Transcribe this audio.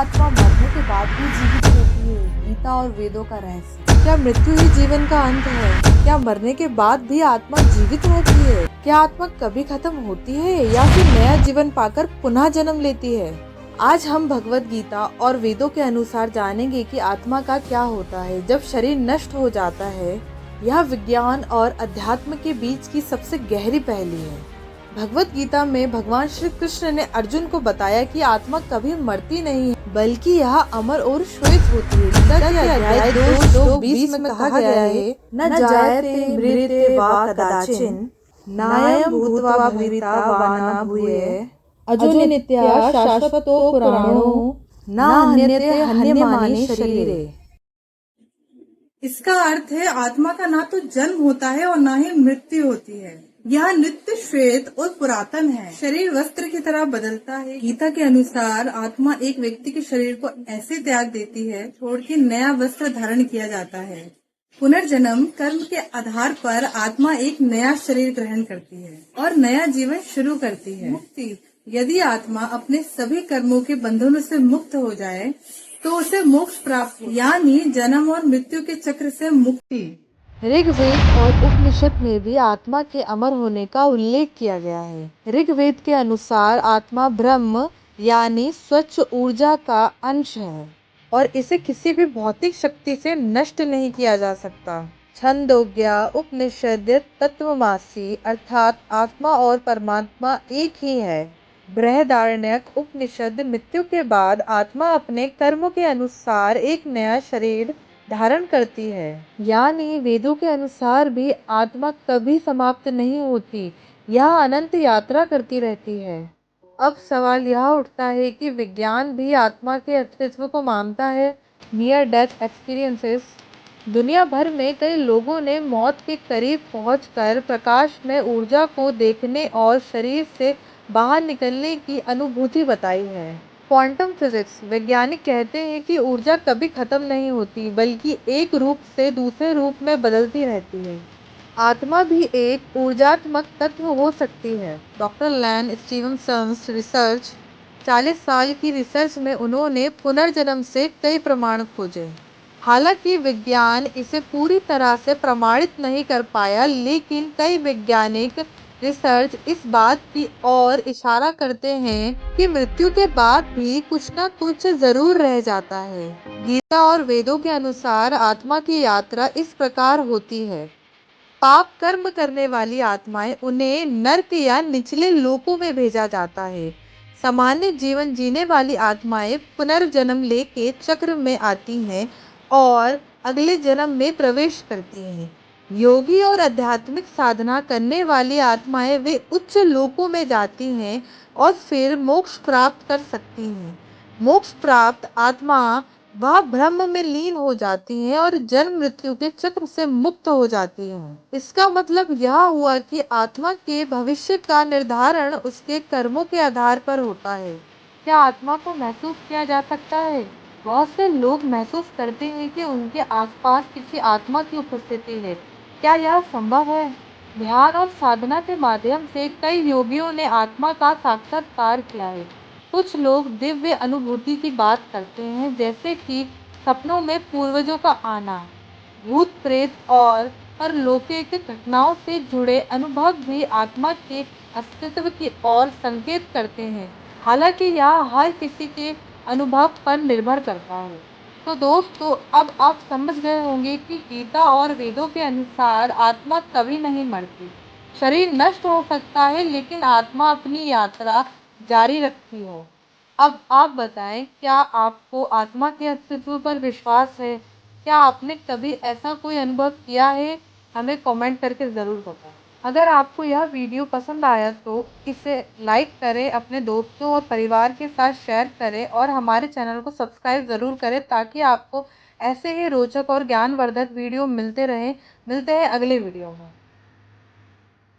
आत्मा मरने के बाद भी जीवित रहती है? गीता और वेदों का रहस्य। क्या मृत्यु ही जीवन का अंत है? क्या मरने के बाद भी आत्मा जीवित रहती है? क्या आत्मा कभी खत्म होती है या फिर नया जीवन पाकर पुनः जन्म लेती है? आज हम भगवत गीता और वेदों के अनुसार जानेंगे कि आत्मा का क्या होता है जब शरीर नष्ट हो जाता है। यह विज्ञान और अध्यात्म के बीच की सबसे गहरी पहेली है। भगवत गीता में भगवान श्री कृष्ण ने अर्जुन को बताया कि आत्मा कभी मरती नहीं है, बल्कि यह अमर और श्वेत होती है। गीता के अध्याय 2:20 में कहा गया है, न जायते म्रियते वा कदाचिन, नायं भूत्वा भविता वा न भूयः, अजो नित्यः शाश्वतो पुराणो, न हन्यते हन्यमाने शरीरे। इसका अर्थ है आत्मा का ना तो जन्म होता है और ना ही मृत्यु होती है। यह नित्य, श्वेत और पुरातन है। शरीर वस्त्र की तरह बदलता है। गीता के अनुसार आत्मा एक व्यक्ति के शरीर को ऐसे त्याग देती है, छोड़ के नया वस्त्र धारण किया जाता है। पुनर्जन्म कर्म के आधार पर आत्मा एक नया शरीर ग्रहण करती है और नया जीवन शुरू करती है। मुक्ति, यदि आत्मा अपने सभी कर्मों के बंधनों से मुक्त हो जाए तो उसे मोक्ष प्राप्त, यानी जन्म और मृत्यु के चक्र से मुक्ति। ऋग्वेद और उपनिषद में भी आत्मा के अमर होने का उल्लेख किया गया है। ऋग्वेद के अनुसार आत्मा ब्रह्म यानी स्वच्छ ऊर्जा का अंश है और इसे किसी भी भौतिक शक्ति से नष्ट नहीं किया जा सकता। छंदोग्य उपनिषद तत्वमसि अर्थात आत्मा और परमात्मा एक ही है। बृहदारण्यक उपनिषद मृत्यु के बाद आत्मा अपने कर्मों के अनुसार एक नया शरीर धारण करती है। यानी वेदों के अनुसार भी आत्मा कभी समाप्त नहीं होती, यह अनंत यात्रा करती रहती है। अब सवाल यह उठता है कि विज्ञान भी आत्मा के अस्तित्व को मानता है। नियर डेथ एक्सपीरियंसेस, दुनिया भर में कई लोगों ने मौत के करीब पहुंचकर प्रकाश में ऊर्जा को देखने और शरीर से बाहर निकलने की अनुभूति बताई है। क्वांटम फिजिक्स, वैज्ञानिक कहते हैं कि ऊर्जा कभी खत्म नहीं होती, बल्कि एक रूप से दूसरे रूप में बदलती रहती है। आत्मा भी एक ऊर्जात्मक तत्व हो सकती है। डॉक्टर लैन स्टीवनसन्स रिसर्च, 40 साल की रिसर्च में उन्होंने पुनर्जन्म से कई प्रमाण खोजे। हालांकि विज्ञान इसे पूरी तरह से प्रमाणित नहीं कर पाया, लेकिन कई वैज्ञानिक रिसर्च इस बात की ओर इशारा करते हैं कि मृत्यु के बाद भी कुछ न कुछ जरूर रह जाता है। गीता और वेदों के अनुसार आत्मा की यात्रा इस प्रकार होती है। पाप कर्म करने वाली आत्माएं, उन्हें नर्क या निचले लोकों में भेजा जाता है। सामान्य जीवन जीने वाली आत्माएं पुनर्जन्म लेके चक्र में आती हैं और अगले जन्म में प्रवेश करती हैं। योगी और आध्यात्मिक साधना करने वाली आत्माएं वे उच्च लोकों में जाती हैं और फिर मोक्ष प्राप्त कर सकती हैं। मोक्ष प्राप्त आत्मा वह ब्रह्म में लीन हो जाती हैं और जन्म मृत्यु के चक्र से मुक्त हो जाती हैं। इसका मतलब यह हुआ कि आत्मा के भविष्य का निर्धारण उसके कर्मों के आधार पर होता है। क्या आत्मा को महसूस किया जा सकता है? बहुत से लोग महसूस करते हैं कि उनके आसपास किसी आत्मा की उपस्थिति है। क्या यह संभव है? ध्यान और साधना के माध्यम से कई योगियों ने आत्मा का साक्षात्कार किया है। कुछ लोग दिव्य अनुभूति की बात करते हैं, जैसे कि सपनों में पूर्वजों का आना, भूत प्रेत और परलौकिक घटनाओं से जुड़े अनुभव भी आत्मा के अस्तित्व की ओर संकेत करते हैं। हालांकि यह हर किसी के अनुभव पर निर्भर करता है। तो दोस्तों, अब आप समझ गए होंगे कि गीता और वेदों के अनुसार आत्मा कभी नहीं मरती। शरीर नष्ट हो सकता है, लेकिन आत्मा अपनी यात्रा जारी रखती है। अब आप बताएं, क्या आपको आत्मा के अस्तित्व पर विश्वास है? क्या आपने कभी ऐसा कोई अनुभव किया है? हमें कमेंट करके ज़रूर बताएं। अगर आपको यह वीडियो पसंद आया तो इसे लाइक करें, अपने दोस्तों और परिवार के साथ शेयर करें और हमारे चैनल को सब्सक्राइब ज़रूर करें, ताकि आपको ऐसे ही रोचक और ज्ञानवर्धक वीडियो मिलते रहें। मिलते हैं अगले वीडियो में।